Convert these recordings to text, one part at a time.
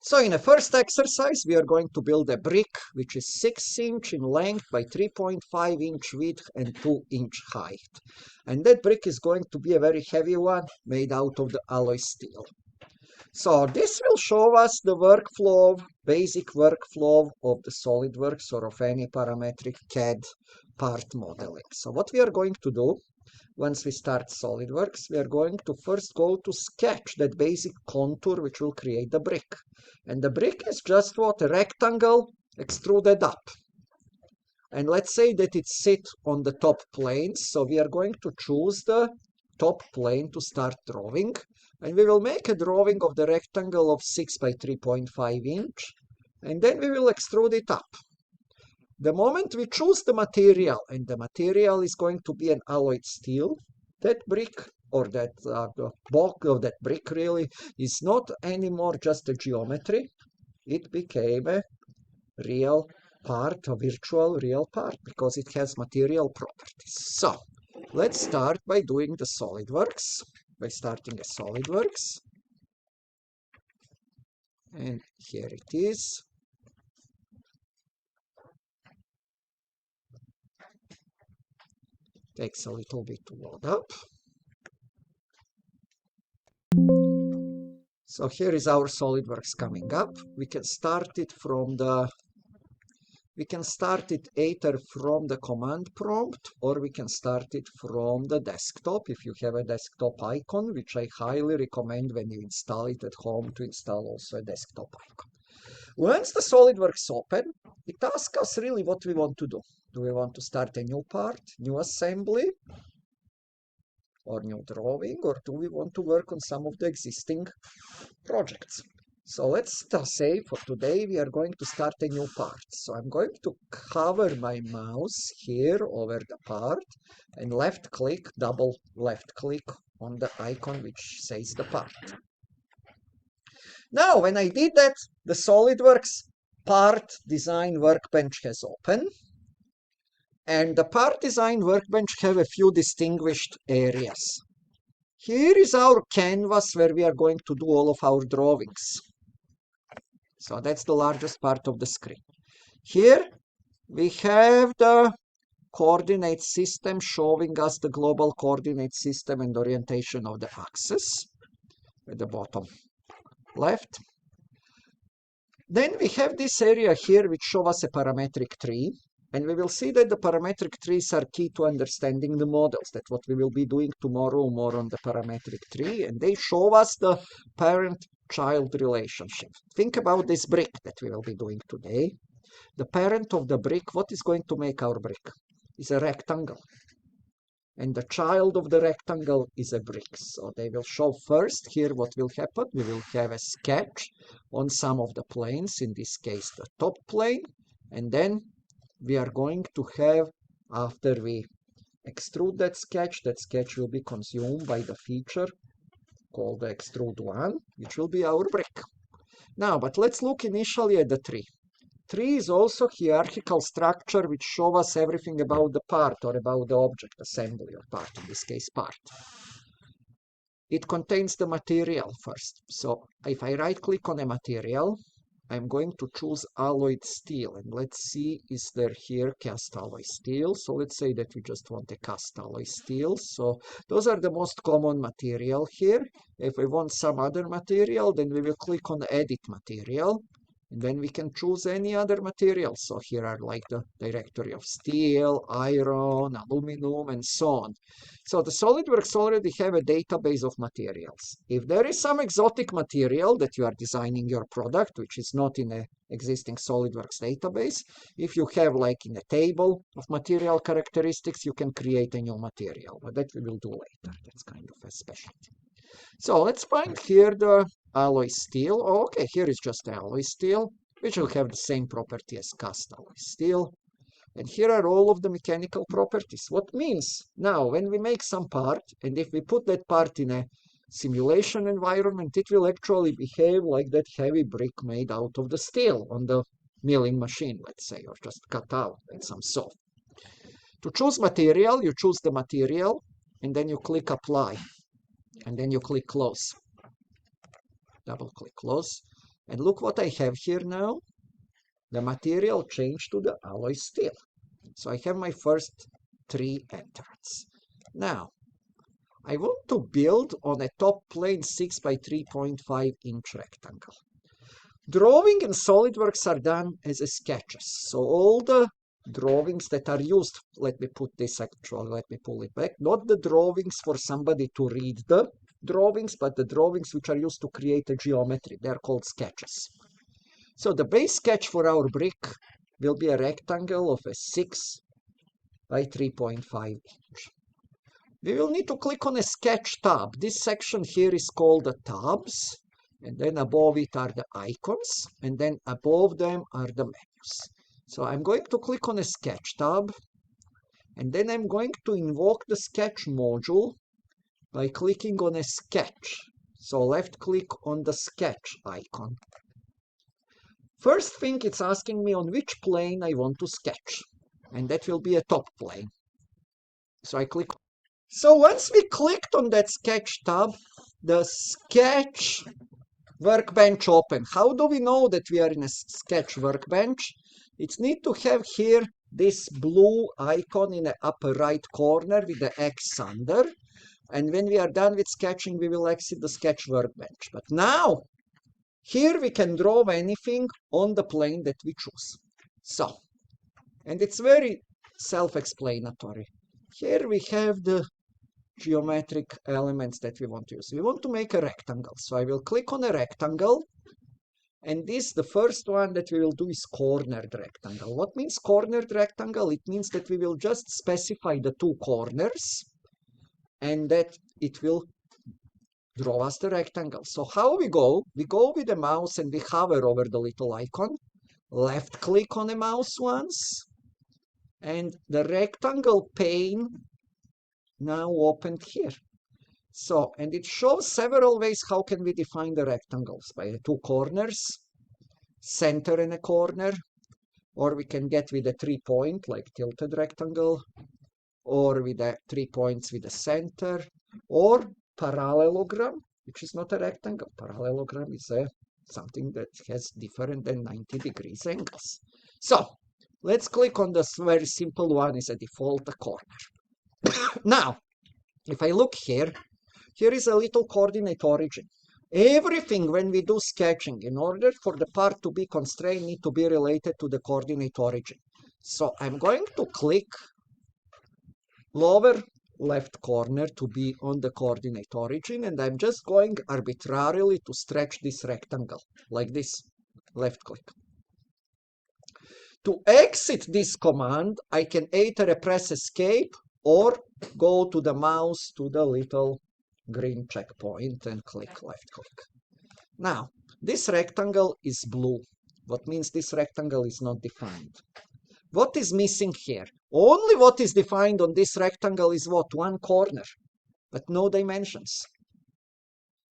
So in the first exercise, we are going to build a brick which is 6 inch in length by 3.5 inch width and 2 inch height. And that brick is going to be a very heavy one made out of the alloy steel. So this will show us the workflow, basic workflow of the SOLIDWORKS or of any parametric CAD part modeling. So what we are going to do, once we start SOLIDWORKS, we are going to first go to sketch that basic contour which will create the brick. And the brick is just what? A rectangle extruded up. And let's say that it sits on the top plane. So we are going to choose the top plane to start drawing. And we will make a drawing of the rectangle of 6 by 3.5 inch. And then we will extrude it up. The moment we choose the material, and the material is going to be an alloyed steel, that brick, or that bulk of that brick really, is not anymore just a geometry. It became a real part, a virtual real part, because it has material properties. So, let's start by doing the SOLIDWORKS, by starting a SOLIDWORKS. And here it is. Takes a little bit to load up. So here is our SOLIDWORKS coming up. We can start it either from the command prompt, or we can start it from the desktop if you have a desktop icon, which I highly recommend when you install it at home to install also a desktop icon. Once the SOLIDWORKS open, it asks us really what we want to do. Do we want to start a new part, new assembly, or new drawing, or do we want to work on some of the existing projects? So let's say for today we are going to start a new part. So I'm going to hover my mouse here over the part and left click, double left click on the icon which says the part. Now when I did that, the SOLIDWORKS part design workbench has opened. And the part design workbench have a few distinguished areas. Here is our canvas where we are going to do all of our drawings. So that's the largest part of the screen. Here we have the coordinate system showing us the global coordinate system and orientation of the axis at the bottom left. Then we have this area here which shows us a parametric tree. And we will see that the parametric trees are key to understanding the models. That's what we will be doing tomorrow, more on the parametric tree. And they show us the parent-child relationship. Think about this brick that we will be doing today. The parent of the brick, what is going to make our brick? Is a rectangle. And the child of the rectangle is a brick. So they will show first here what will happen. We will have a sketch on some of the planes, in this case the top plane. And then we are going to have, after we extrude that sketch will be consumed by the feature called the extrude one, which will be our brick. Now, but let's look initially at the tree. Tree is also hierarchical structure which shows us everything about the part or about the object assembly or part, in this case part. It contains the material first. So if I right click on a material, I'm going to choose alloyed steel, and let's see, is there here cast alloy steel? So let's say that we just want a cast alloy steel. So those are the most common material here. If we want some other material, then we will click on edit material, and then we can choose any other material. So here are like the directory of steel, iron, aluminum, and so on. So the SOLIDWORKS already have a database of materials. If there is some exotic material that you are designing your product, which is not in an existing SOLIDWORKS database, if you have like in a table of material characteristics, you can create a new material. But that we will do later. That's kind of a specialty. So let's find here the alloy steel. Oh, okay, here is just the alloy steel, which will have the same property as cast alloy steel. And here are all of the mechanical properties. What means now when we make some part, and if we put that part in a simulation environment, it will actually behave like that heavy brick made out of the steel on the milling machine, let's say, or just cut out with some saw. To choose material, you choose the material, and then you click apply. And then you click close. Double click close. And look what I have here now. The material changed to the alloy steel. So I have my first 3 entrants. Now, I want to build on a top plane 6 by 3.5 inch rectangle. Drawing in SOLIDWORKS are done as a sketches. So all the drawings that are used, let me put this actually, let me pull it back, not the drawings for somebody to read the drawings, but the drawings which are used to create a geometry. They are called sketches. So the base sketch for our brick will be a rectangle of a 6 by 3.5 inch. We will need to click on a sketch tab. This section here is called the tabs, and then above it are the icons, and then above them are the menus. So I'm going to click on a sketch tab, and then I'm going to invoke the sketch module by clicking on a sketch. So left click on the sketch icon. First thing, it's asking me on which plane I want to sketch, and that will be a top plane. So I click. So once we clicked on that sketch tab, the sketch workbench open. How do we know that we are in a sketch workbench? It needs to have here this blue icon in the upper right corner with the X under. And when we are done with sketching, we will exit the sketch workbench. But now, here we can draw anything on the plane that we choose. So, and it's very self-explanatory. Here we have the geometric elements that we want to use. We want to make a rectangle. So I will click on a rectangle. And this, the first one that we will do is cornered rectangle. What means cornered rectangle? It means that we will just specify the 2 corners and that it will draw us the rectangle. So how we go? We go with the mouse and we hover over the little icon. Left click on the mouse once. And the rectangle pane now opened here. So, and it shows several ways how can we define the rectangles. By the 2 corners, center in a corner, or we can get with a 3-point, like tilted rectangle, or with the 3 points with the center, or parallelogram, which is not a rectangle. Parallelogram is something that has different than 90 degrees angles. So, let's click on this very simple one, is a default corner. Now, if I look here, here is a little coordinate origin. Everything when we do sketching, in order for the part to be constrained, need to be related to the coordinate origin. So I'm going to click lower left corner to be on the coordinate origin, and I'm just going arbitrarily to stretch this rectangle, like this, left click. To exit this command, I can either press escape or go to the mouse to the little green checkpoint and click left click. Now, this rectangle is blue. What means this rectangle is not defined. What is missing here? Only what is defined on this rectangle is what? 1 corner, but no dimensions.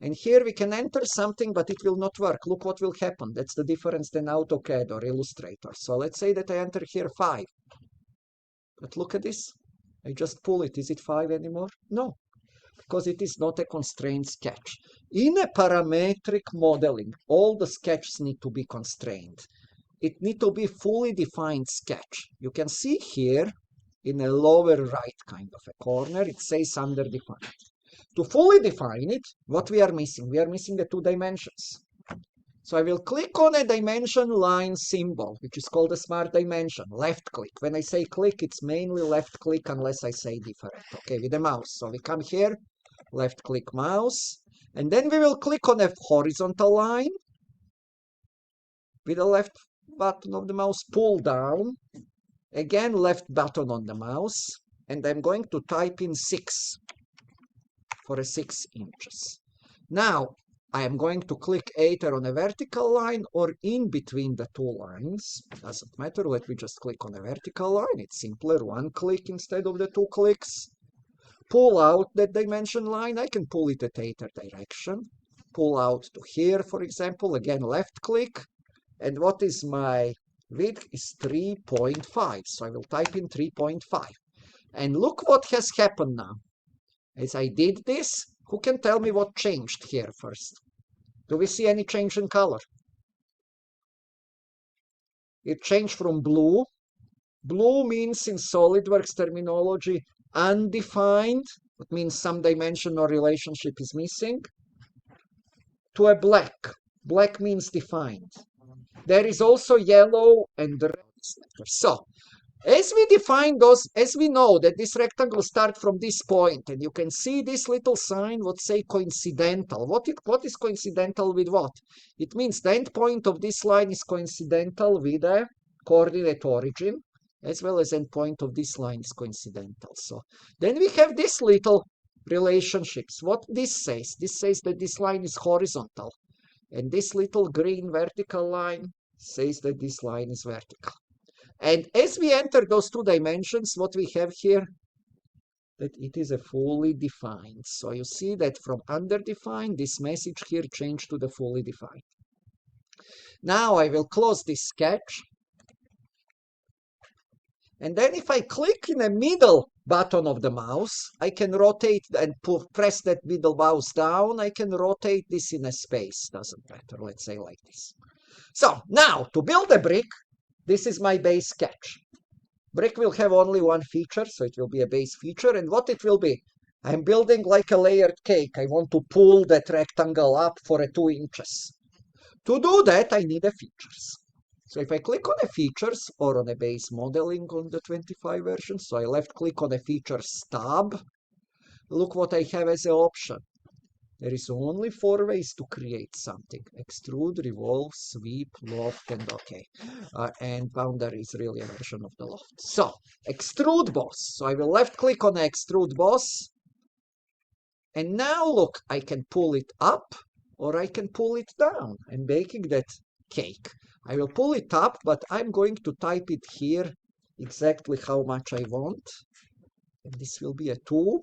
And here we can enter something, but it will not work. Look what will happen. That's the difference than AutoCAD or Illustrator. So let's say that I enter here 5. But look at this. I just pull it. Is it 5 anymore? No, because it is not a constrained sketch. In a parametric modeling, all the sketches need to be constrained. It needs to be fully defined sketch. You can see here in a lower right kind of a corner, it says under defined. To fully define it, what we are missing? We are missing the 2 dimensions. So I will click on a dimension line symbol, which is called a smart dimension. Left click. When I say click, it's mainly left click unless I say different. Okay, with the mouse. So we come here, left click mouse, and then we will click on a horizontal line with the left button of the mouse, pull down, again left button on the mouse, and I'm going to type in 6 for a 6 inches. Now, I am going to click either on a vertical line or in between the 2 lines. Doesn't matter, let me just click on a vertical line. It's simpler, 1 click instead of the 2 clicks. Pull out that dimension line. I can pull it at either direction. Pull out to here, for example, again left click. And what is my width is 3.5. So I will type in 3.5. And look what has happened now. As I did this, who can tell me what changed here first? Do we see any change in color? It changed from blue. Blue means in SolidWorks terminology undefined. It means some dimension or relationship is missing. To a black. Black means defined. There is also yellow and red. So, as we define those, as we know that this rectangle starts from this point, and you can see this little sign would say coincidental. What is coincidental with what? It means the end point of this line is coincidental with a coordinate origin, as well as end point of this line is coincidental. So then we have this little relationships. What this says? This says that this line is horizontal. And this little green vertical line says that this line is vertical. And as we enter those two dimensions, what we have here, that it is a fully defined. So you see that from underdefined, this message here changed to the fully defined. Now I will close this sketch. And then if I click in the middle button of the mouse, I can rotate and press that middle mouse down. I can rotate this in a space. Doesn't matter. Let's say like this. So now to build a brick, this is my base sketch. Brick will have only one feature, so it will be a base feature. And what it will be? I'm building like a layered cake. I want to pull that rectangle up for 2 inches. To do that, I need a features. So if I click on a features or on a base modeling on the 25 version, so I left click on a features tab, look what I have as an option. There is only 4 ways to create something. Extrude, revolve, sweep, loft, and okay. And boundary is really a version of the loft. So, extrude boss. So I will left click on the extrude boss. And now look, I can pull it up or I can pull it down. I'm baking that cake. I will pull it up, but I'm going to type it here exactly how much I want. And this will be a 2.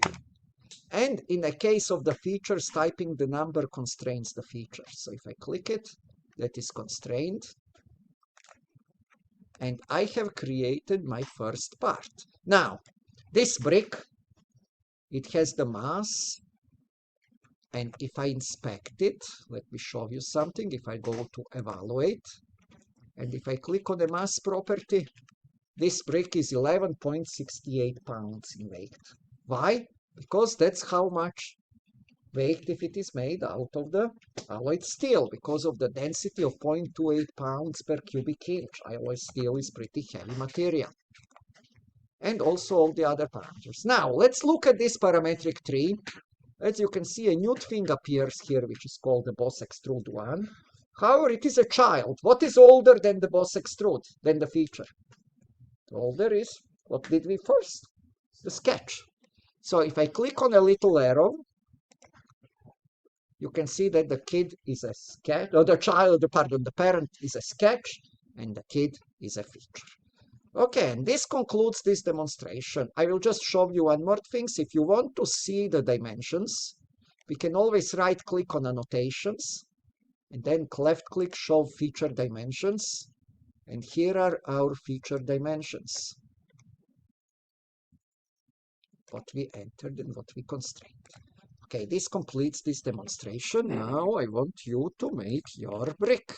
And in the case of the features, typing the number constrains the feature. So if I click it, that is constrained. And I have created my first part. Now, this brick, it has the mass. And if I inspect it, let me show you something. If I go to evaluate, and if I click on the mass property, this brick is 11.68 pounds in weight. Why? Because that's how much weight if it is made out of the alloyed steel, because of the density of 0.28 pounds per cubic inch. Alloy steel is pretty heavy material. And also all the other parameters. Now, let's look at this parametric tree. As you can see, a new thing appears here, which is called the boss extrude 1. However, it is a child. What is older than the boss extrude, than the feature? The older is, what did we first? The sketch. So if I click on a little arrow, you can see that the kid is a sketch, or the parent is a sketch, and the kid is a feature. Okay, and this concludes this demonstration. I will just show you one more thing. If you want to see the dimensions, we can always right-click on annotations, and then left-click show feature dimensions. And here are our feature dimensions. What we entered and what we constrained. Okay, this completes this demonstration. Now I want you to make your brick.